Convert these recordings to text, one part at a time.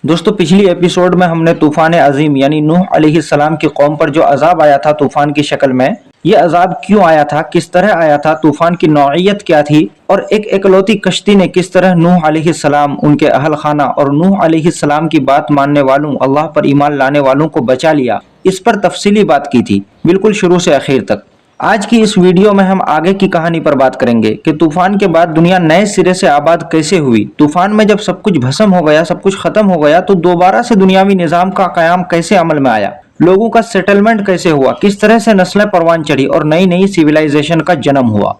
दोस्तों पिछली एपिसोड में हमने तूफान अजीम यानी नूह अलैहिस्सलाम की कौम पर जो अजाब आया था तूफान की शक्ल में, ये अजाब क्यों आया था, किस तरह आया था, तूफान की नौइयत क्या थी और एक एकलौती कश्ती ने किस तरह नूह अलैहिस्सलाम, उनके अहल खाना और नूह अलैहिस्सलाम की बात मानने वालों, अल्लाह पर ईमान लाने वालों को बचा लिया, इस पर तफसीली बात की थी, बिल्कुल शुरू से आखिर तक। आज की इस वीडियो में हम आगे की कहानी पर बात करेंगे कि तूफान के बाद दुनिया नए सिरे से आबाद कैसे हुई। तूफान में जब सब कुछ भस्म हो गया, सब कुछ खत्म हो गया, तो दोबारा से दुनियावी निजाम का कयाम कैसे अमल में आया, लोगों का सेटलमेंट कैसे हुआ, किस तरह से नस्लें परवान चढ़ी और नई नई सिविलाइजेशन का जन्म हुआ।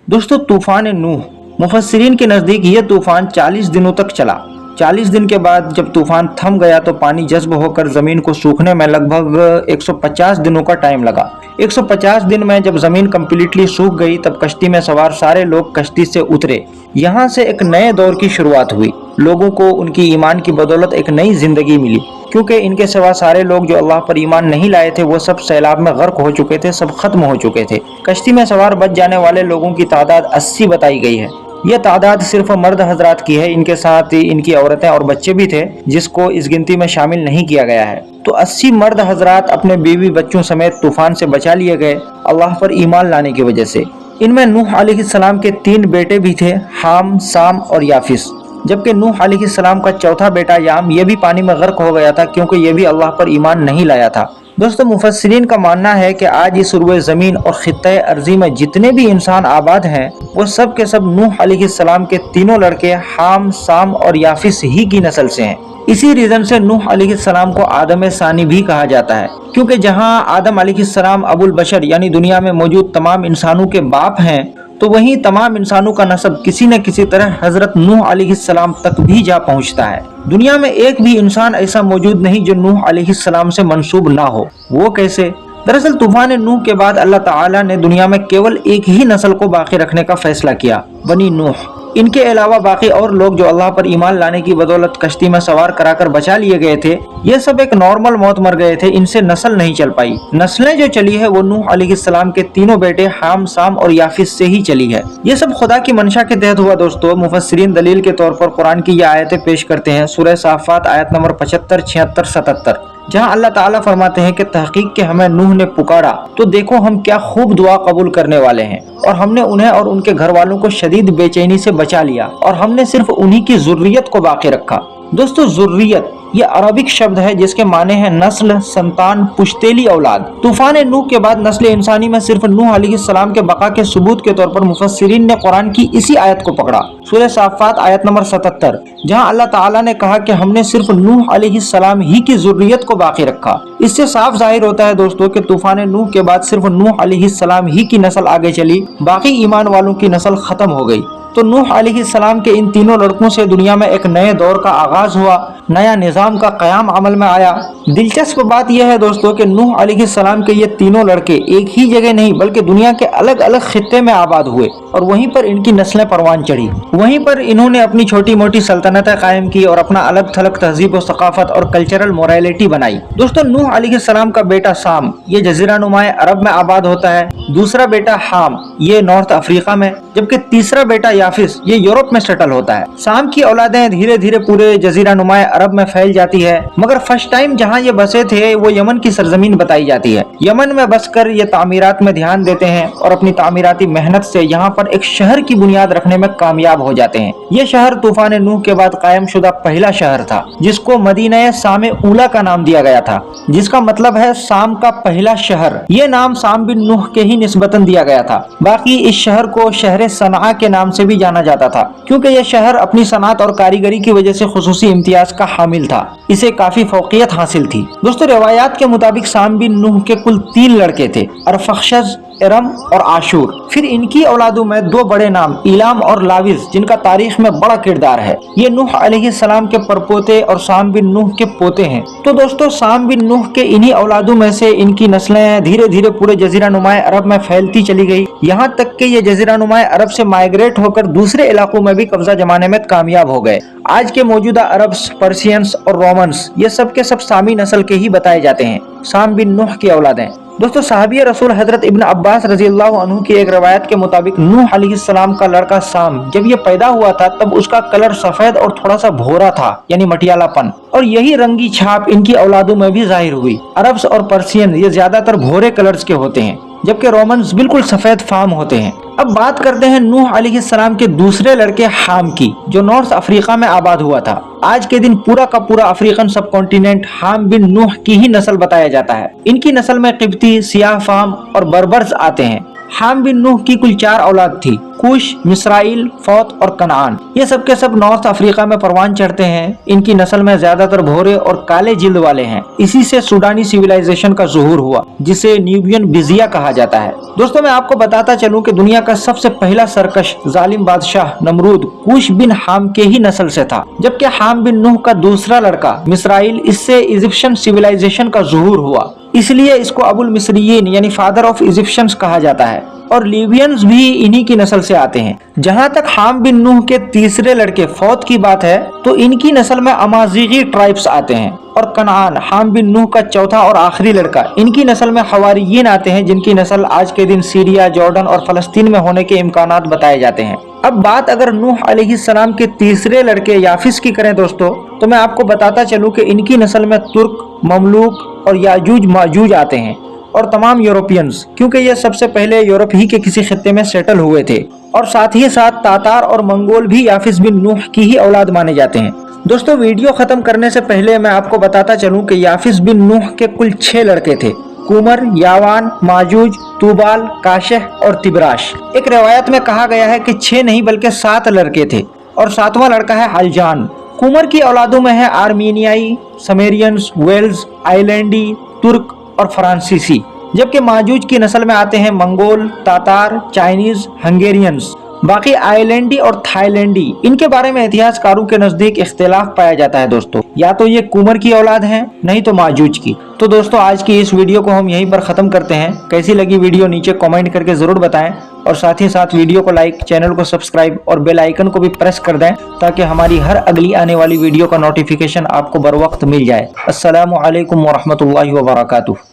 दोस्तों तूफान नूह, मुफस्सिरीन के नजदीक ये तूफान 40 दिनों तक चला। 40 दिन के बाद जब तूफान थम गया तो पानी जज्ब होकर जमीन को सूखने में लगभग 150 दिनों का टाइम लगा। 150 दिन में जब जमीन कम्प्लीटली सूख गई तब कश्ती में सवार सारे लोग कश्ती से उतरे। यहाँ से एक नए दौर की शुरुआत हुई। लोगों को उनकी ईमान की बदौलत एक नई जिंदगी मिली, क्योंकि इनके सिवा सारे लोग जो अल्लाह पर ईमान नहीं लाए थे वो सब सैलाब में गर्क हो चुके थे, सब खत्म हो चुके थे। कश्ती में सवार बच जाने वाले लोगों की तादाद 80 बताई गई है। यह तादाद सिर्फ मर्द हजरात की है, इनके साथ इनकी औरतें और बच्चे भी थे जिसको इस गिनती में शामिल नहीं किया गया है। तो 80 मर्द हजरात अपने बीवी बच्चों समेत तूफान से बचा लिए गए अल्लाह पर ईमान लाने की वजह से। इनमें नूह अलैहिस्सलाम के 3 बेटे भी थे, हाम, साम और याफिस, जबकि नूह अलैहिस्सलाम का चौथा बेटा याम ये भी पानी में गर्क हो गया था क्योंकि ये भी अल्लाह पर ईमान नहीं लाया था। दोस्तों मुफस्सिरीन का मानना है कि आज इस रुए ज़मीन और खित्ते अर्जी में जितने भी इंसान आबाद हैं वो सब के सब नूह अलैहिस्सलाम के तीनों लड़के हाम, साम और याफिस ही की नस्ल से हैं। इसी रीज़न से नूह अलैहिस्सलाम को आदम सानी भी कहा जाता है, क्योंकि जहां आदम अलैहिस्सलाम अबुल बशर यानी दुनिया में मौजूद तमाम इंसानों के बाप हैं, तो वहीं तमाम इंसानों का नस्ब किसी न किसी तरह हजरत नूह अलैहिस्सलाम तक भी जा पहुंचता है। दुनिया में एक भी इंसान ऐसा मौजूद नहीं जो नूह अलैहिस्सलाम से मंसूब ना हो। वो कैसे? दरअसल तूफान नूह के बाद अल्लाह ताला ने दुनिया में केवल एक ही नस्ल को बाकी रखने का फैसला किया, बनी नूह। इनके अलावा बाकी और लोग जो अल्लाह पर ईमान लाने की बदौलत कश्ती में सवार कराकर बचा लिए गए थे, ये सब एक नॉर्मल मौत मर गए थे, इनसे नस्ल नहीं चल पाई। नस्लें जो चली है वो नूह अलैहिस्सलाम के तीनों बेटे हाम, साम और याफिस से ही चली है। ये सब खुदा की मंशा के तहत हुआ। दोस्तों मुफस्सिरीन दलील के तौर पर कुरान की ये आयतें पेश करते हैं, सूरह साफ़ात आयत नंबर 75, 76, 77, जहाँ अल्लाह ताला फरमाते हैं कि तहकीक के हमें नूह ने पुकारा तो देखो हम क्या खूब दुआ कबूल करने वाले हैं, और हमने उन्हें और उनके घर वालों को शदीद बेचैनी से बचा लिया और हमने सिर्फ उन्हीं की ज़ुर्रियत को बाकी रखा। दोस्तों ज़ुर्रियत ये अरबिक शब्द है जिसके माने हैं नस्ल, संतान, पुश्तैली औलाद। तूफान नूह के बाद नस्ल इंसानी में सिर्फ नूह अलैहिस्सलाम के बका के सबूत के तौर पर मुफस्सिरीन ने कुरान की इसी आयत को पकड़ा, सूरह साफ़ात आयत नंबर 77, जहां अल्लाह ताला ने कहा कि हमने सिर्फ नूह अलैहिस्सलाम ही की ज़ुर्रियत को बाकी रखा। इससे साफ जाहिर होता है दोस्तों कि तूफान नूह के बाद सिर्फ नूह अलैहिस्सलाम ही की नस्ल आगे चली, बाकी ईमान वालों की नस्ल खत्म हो गई। तो नूह अलैहिस्सलाम के इन तीनों लड़कों से दुनिया में एक नए दौर का आगाज हुआ, नया निज़ाम का क़याम अमल में आया। दिलचस्प बात यह है दोस्तों कि नूह अलैहिस्सलाम के ये तीनों लड़के एक ही जगह नहीं बल्कि दुनिया के अलग अलग खित्ते में आबाद हुए और वहीं पर इनकी नस्लें परवान चढ़ी। वहीं पर इन्होंने अपनी छोटी मोटी सल्तनतें कायम की और अपना अलग थलग तहजीब व सकाफत और कल्चरल मोरालिटी बनाई। दोस्तों नूह अलैहिस्सलाम का बेटा साम ये जजीरा नुमाए अरब में आबाद होता है, दूसरा बेटा हाम ये नॉर्थ अफ्रीका में, जबकि तीसरा बेटा याफिस ये यूरोप में सेटल होता है। साम की औलादें धीरे धीरे पूरे जजीरा नुमाए अरब में फैल जाती है, मगर फर्स्ट टाइम जहां ये बसे थे वो यमन की सरजमीन बताई जाती है। यमन में बसकर ये तामीरात में ध्यान देते हैं और अपनी तामीराती मेहनत से यहाँ पर एक शहर की बुनियाद रखने में कामयाब हो जाते हैं। ये शहर तूफान नूह के बाद कायम शुदा पहला शहर था, जिसको मदीना सामे ऊला का नाम दिया गया था, जिसका मतलब है साम का पहला शहर। ये नाम साम बिन नूह के ही निस्बतन दिया गया था। बाकी इस शहर को शहर सना के नाम से भी जाना जाता था, क्योंकि यह शहर अपनी सनात और कारीगरी की वजह से खुसूसी इम्तियाज का हामिल था, इसे काफी फौकियत हासिल थी। दोस्तों रिवायात के मुताबिक साम बिन नूह के कुल 3 लड़के थे, अरफखशज, इरम और आशूर। फिर इनकी औलादों में 2 बड़े नाम इलाम और लाविज, जिनका तारीख में बड़ा किरदार है। ये नूह अलैहिस्सलाम के परपोते और साम बिन नूह के पोते हैं। तो दोस्तों साम बिन नूह के इन्हीं औलादों में से इनकी नस्लें धीरे धीरे पूरे जजीरा नुमाए अरब में फैलती चली गई, यहाँ तक कि ये जजीरा नुमाए अरब से माइग्रेट होकर दूसरे इलाकों में भी कब्जा जमाने में कामयाब हो गए। आज के मौजूदा अरब्स, पर्शियंस और रोमन्स ये सब के सब सामी नस्ल के ही बताए जाते हैं, साम बिन नूह की औलादें। दोस्तों साहबी रसूल हजरत इब्न अब्बास रजी अल्लाह अन्हु की एक रवायत के मुताबिक नूह अलैहिस्सलाम का लड़का साम जब ये पैदा हुआ था तब उसका कलर सफेद और थोड़ा सा भूरा था, यानी मटियालापन, और यही रंगी छाप इनकी औलादों में भी जाहिर हुई। अरब्स और पर्सियन ये ज्यादातर भूरे कलर्स के होते हैं, जबकि रोमन्स बिल्कुल सफेद फार्म होते हैं। अब बात करते हैं नूह अलैहिस्सलाम के दूसरे लड़के हाम की, जो नॉर्थ अफ्रीका में आबाद हुआ था। आज के दिन पूरा का पूरा अफ्रीकन सब कॉन्टिनेंट हाम बिन नूह की ही नस्ल बताया जाता है। इनकी नस्ल में किब्ती, सियाह फाम और बर्बर्स आते हैं। हाम बिन नूह की कुल 4 औलाद थी, कुश, मिस्राइल, फौत और कनान। ये सब के सब नॉर्थ अफ्रीका में परवान चढ़ते हैं। इनकी नस्ल में ज्यादातर भोरे और काले जिल्द वाले हैं। इसी से सूडानी सिविलाइजेशन का ज़ुहूर हुआ, जिसे न्यूबियन बिजिया कहा जाता है। दोस्तों मैं आपको बताता चलूं कि दुनिया का सबसे पहला सरकश जालिम बादशाह नमरूद कुश बिन हाम के ही नस्ल से था, जबकि हाम बिन नूह का दूसरा लड़का मिस्राइल, इससे इजिप्शियन सिविलाइजेशन का ज़ुहूर हुआ। इसलिए इसको अबुल मिस्रियीन यानी फादर ऑफ इजिप्शियंस कहा जाता है। और लीबियंस भी इन्हीं की नस्ल से आते हैं। जहां तक हाम बिन नूह के तीसरे लड़के फौत की बात है तो इनकी नस्ल में अमाज़ीगी ट्राइब्स आते हैं। और कनान हाम बिन नूह का चौथा और आखिरी लड़का, इनकी नस्ल में हवारियीन आते हैं, जिनकी नस्ल आज के दिन सीरिया, जॉर्डन और फलस्तीन में होने के इम्कानात बताए जाते हैं। अब बात अगर नूह अलैहिस्सलाम के तीसरे लड़के याफिस की करें दोस्तों, तो मैं आपको बताता चलूं कि इनकी नस्ल में तुर्क, ममलूक और याजूज माजूज आते हैं, और तमाम यूरोपियंस, क्योंकि ये सबसे पहले यूरोप ही के किसी खित्ते में सेटल हुए थे। और साथ ही साथ तातार और मंगोल भी याफिस बिन नूह की ही औलाद माने जाते हैं। दोस्तों वीडियो खत्म करने से पहले मैं आपको बताता चलूं कि याफिस बिन नूह के कुल 6 लड़के थे, कुमर, यावान, माजूज, तूबाल, काशह और तिबराश। एक रिवायत में कहा गया है कि 6 नहीं बल्कि 7 लड़के थे, और 7वां लड़का है अलजान। कुमर की औलादों में है आर्मीनियाई, समेरियंस, वेल्स, आइलैंडी, तुर्क और फ्रांसीसी, जबकि माजूज की नस्ल में आते हैं मंगोल, तातार, चाइनीज, हंगेरियंस। बाकी आइलैंडी और थाईलैंडी, इनके बारे में इतिहासकारों के नजदीक इख्तिलाफ पाया जाता है दोस्तों, या तो ये कुमर की औलाद हैं, नहीं तो माजूज की। तो दोस्तों आज की इस वीडियो को हम यहीं पर खत्म करते हैं। कैसी लगी वीडियो नीचे कमेंट करके जरूर बताएं, और साथ ही साथ वीडियो को लाइक, चैनल को सब्सक्राइब और बेल आइकन को भी प्रेस कर दें, ताकि हमारी हर अगली आने वाली वीडियो का नोटिफिकेशन आपको बर वक्त मिल जाए। अस्सलामु अलैकुम व रहमतुल्लाहि व बरकातुहू।